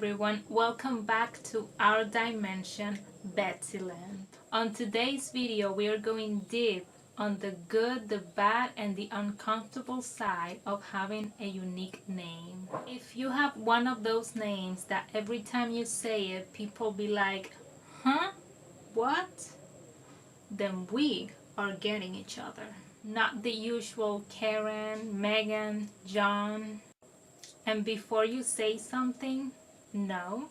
everyone, welcome back to our dimension, Betsyland. On today's video, we are going deep on the good, the bad, and the uncomfortable side of having a unique name. If you have one of those names that every time you say it, people be like, huh? What? Then we are getting each other. Not the usual Karen, Megan, John. And before you say something, no,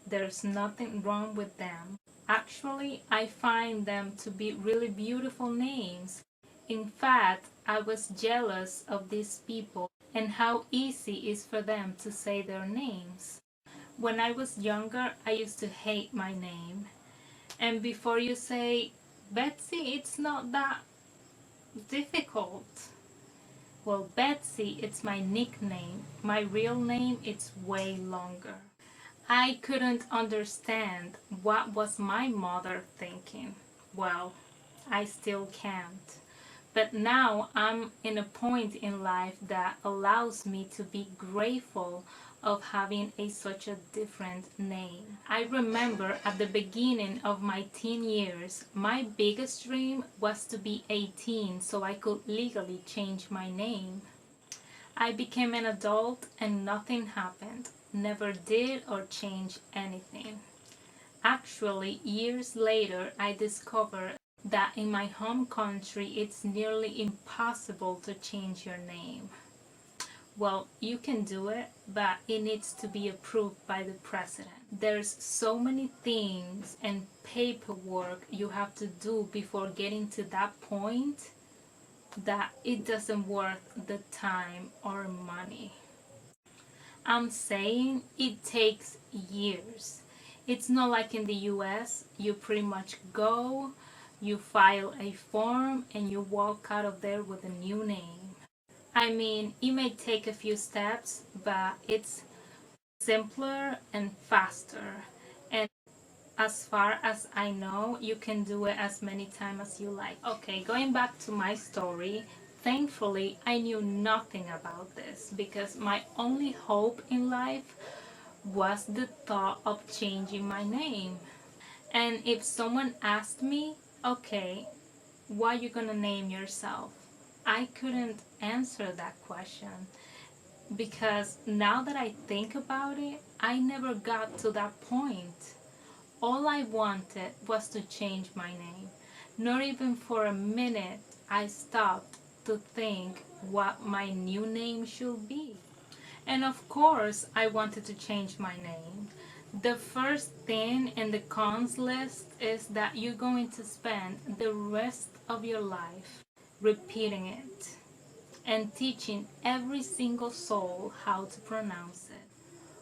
there's nothing wrong with them. Actually, I find them to be really beautiful names. In fact, I was jealous of these people and how easy it is for them to say their names. When I was younger, I used to hate my name. And before you say, Betsy, it's not that difficult. Well, Betsy, it's my nickname. My real name, it's way longer. I couldn't understand what was my mother thinking. Well, I still can't. But now I'm in a point in life that allows me to be grateful of having such a different name. I remember at the beginning of my teen years, my biggest dream was to be 18 so I could legally change my name. I became an adult and nothing happened. Never did or changed anything. Actually, years later, I discovered that in my home country it's nearly impossible to change your name. Well, you can do it, but it needs to be approved by the president. There's so many things and paperwork you have to do before getting to that point that it doesn't worth the time or money. I'm saying it takes years. It's not like in the US, you pretty much go, you file a form, and you walk out of there with a new name. I mean, it may take a few steps, but it's simpler and faster. And as far as I know, you can do it as many times as you like. Okay, going back to my story, thankfully I knew nothing about this because my only hope in life was the thought of changing my name. And if someone asked me, okay, what are you gonna name yourself? I couldn't answer that question because now that I think about it, I never got to that point. All I wanted was to change my name. Not even for a minute I stopped to think what my new name should be. And of course, I wanted to change my name. The first thing in the cons list is that you're going to spend the rest of your life repeating it and teaching every single soul how to pronounce it.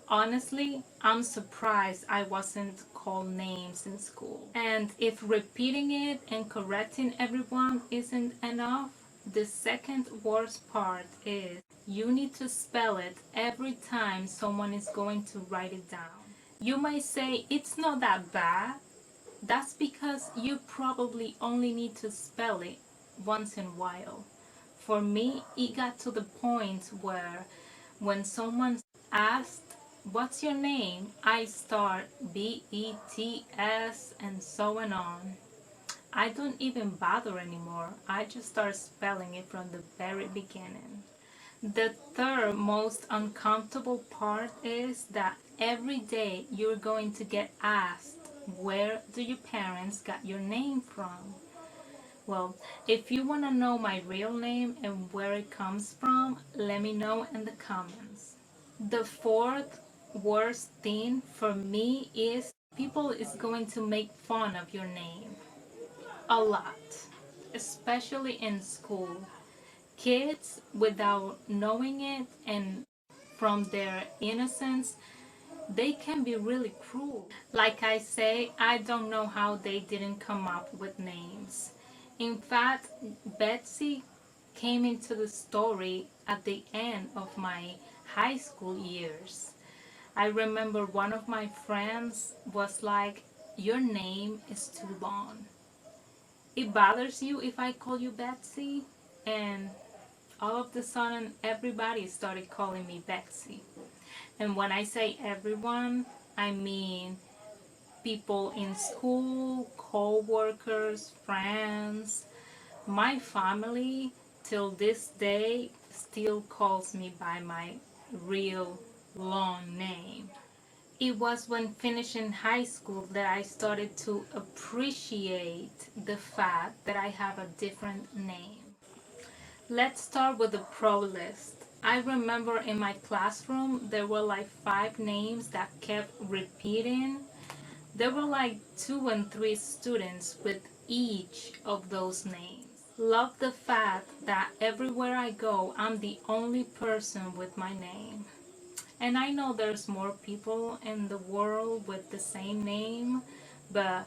Honestly, I'm surprised I wasn't called names in school. And if repeating it and correcting everyone isn't enough, the second worst part is you need to spell it every time someone is going to write it down. You might say it's not that bad. That's because you probably only need to spell it once in a while. For me, it got to the point where when someone asked, what's your name? I start BETS and so on. I don't even bother anymore. I just start spelling it from the very beginning. The third most uncomfortable part is that every day you're going to get asked, where do your parents got your name from? Well, if you want to know my real name and where it comes from, let me know in the comments. The fourth worst thing for me is people is going to make fun of your name a lot, especially in school. Kids, without knowing it and from their innocence, they can be really cruel. Like I say, I don't know how they didn't come up with names. In fact, Betsy came into the story at the end of my high school years. I remember one of my friends was like, your name is too long. It bothers you if I call you Betsy? And all of the sudden, everybody started calling me Betsy. And when I say everyone, I mean people in school, co-workers, friends. My family till this day still calls me by my real long name. It was when finishing high school that I started to appreciate the fact that I have a different name. Let's start with the pro list. I remember in my classroom there were like 5 names that kept repeating. There were like 2 and 3 students with each of those names. Love the fact that everywhere I go, I'm the only person with my name. And I know there's more people in the world with the same name, but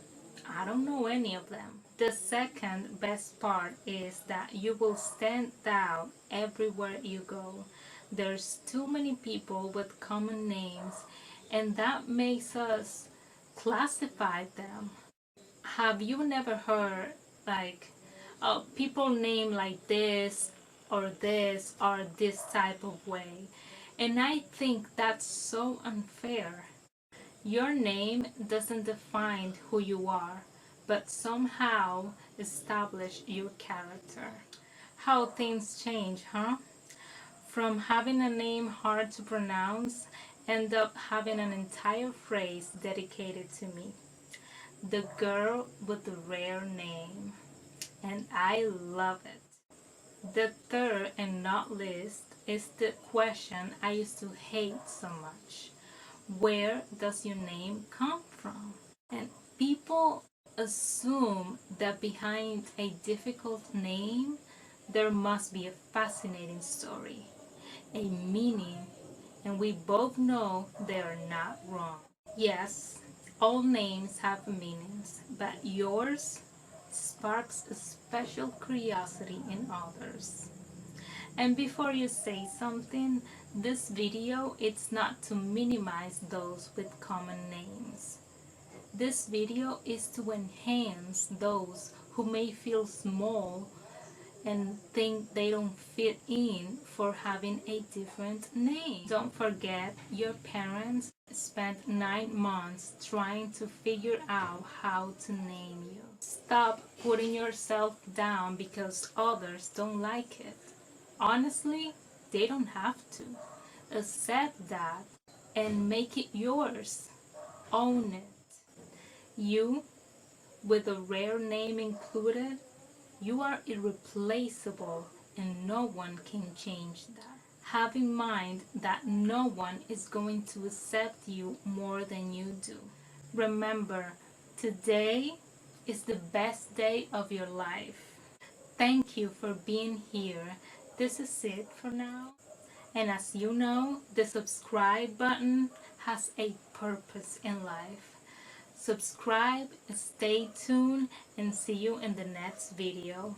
I don't know any of them. The second best part is that you will stand out everywhere you go. There's too many people with common names, and that makes us classify them. Have you never heard like people name like this or this type of way? And I think that's so unfair. Your name doesn't define who you are, but somehow establish your character. How things change, huh? From having a name hard to pronounce, end up having an entire phrase dedicated to me. The girl with the rare name. And I love it. The third and not least is the question I used to hate so much. Where does your name come from? And people assume that behind a difficult name there must be a fascinating story, a meaning, and we both know they are not wrong. Yes, all names have meanings, but yours sparks a special curiosity in others. And before you say something, this video it's not to minimize those with common names. This video is to enhance those who may feel small and think they don't fit in for having a different name. Don't forget, your parents spent 9 months trying to figure out how to name you. Stop putting yourself down because others don't like it. Honestly, they don't have to. Accept that and make it yours. Own it. You, with a rare name included, you are irreplaceable and no one can change that. Have in mind that no one is going to accept you more than you do. Remember, today is the best day of your life. Thank you for being here. This is it for now. And as you know, the subscribe button has a purpose in life. Subscribe, stay tuned, and see you in the next video.